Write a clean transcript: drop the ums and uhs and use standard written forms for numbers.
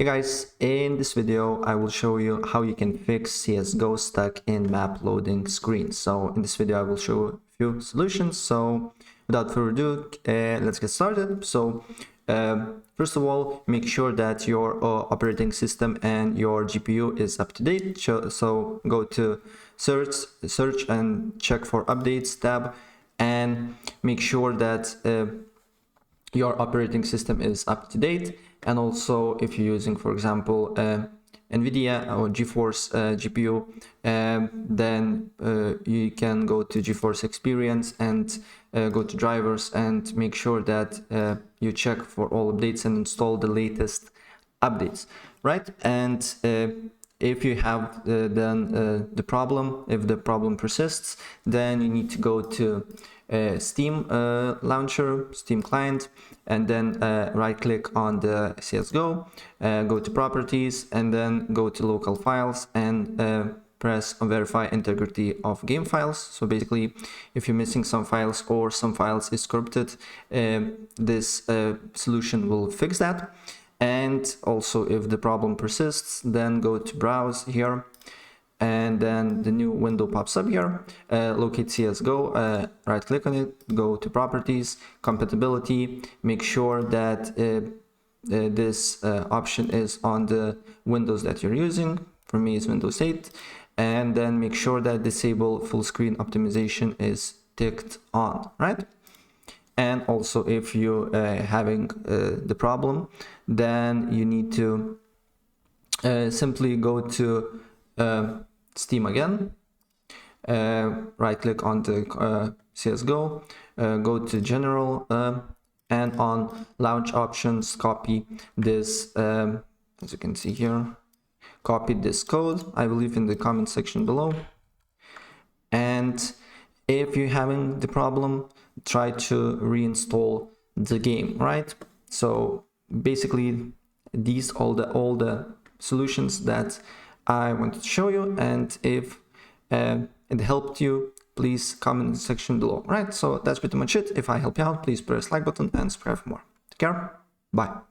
Hey guys, in this video I will show you how you can fix CSGO stuck in map loading screen. So in this video I will show a few solutions. So without further ado, let's get started. So first of all, make sure that your operating system and your GPU is up to date. So go to search and check for updates tab and make sure that your operating system is up to date. And also if you're using, for example, NVIDIA or GeForce GPU, then you can go to GeForce Experience and go to drivers and make sure that you check for all updates and install the latest updates, right? And if you have then the problem, if the problem persists, then you need to go to Steam launcher, Steam client, and then right click on the CSGO, go to properties, and then go to local files and press on verify integrity of game files. So basically, if you're missing some files or some files is corrupted, this solution will fix that. And also if the problem persists, then go to browse here, and then the new window pops up here. Locate CSGO, right click on it, go to properties, compatibility, make sure that this option is on the Windows that you're using. For me it's Windows 8, and then make sure that disable full screen optimization is ticked on, right? And also if you're having the problem, then you need to simply go to Steam again, right click on the CSGO, go to general, and on launch options, copy this, as you can see here, copy this code, I will leave in the comment section below. And if you're having the problem, try to reinstall the game, right? So basically these all the solutions that I wanted to show you, and if it helped you, please comment in the section below, right? So that's pretty much it. If I help you out, please press like button and subscribe for more. Take care, bye.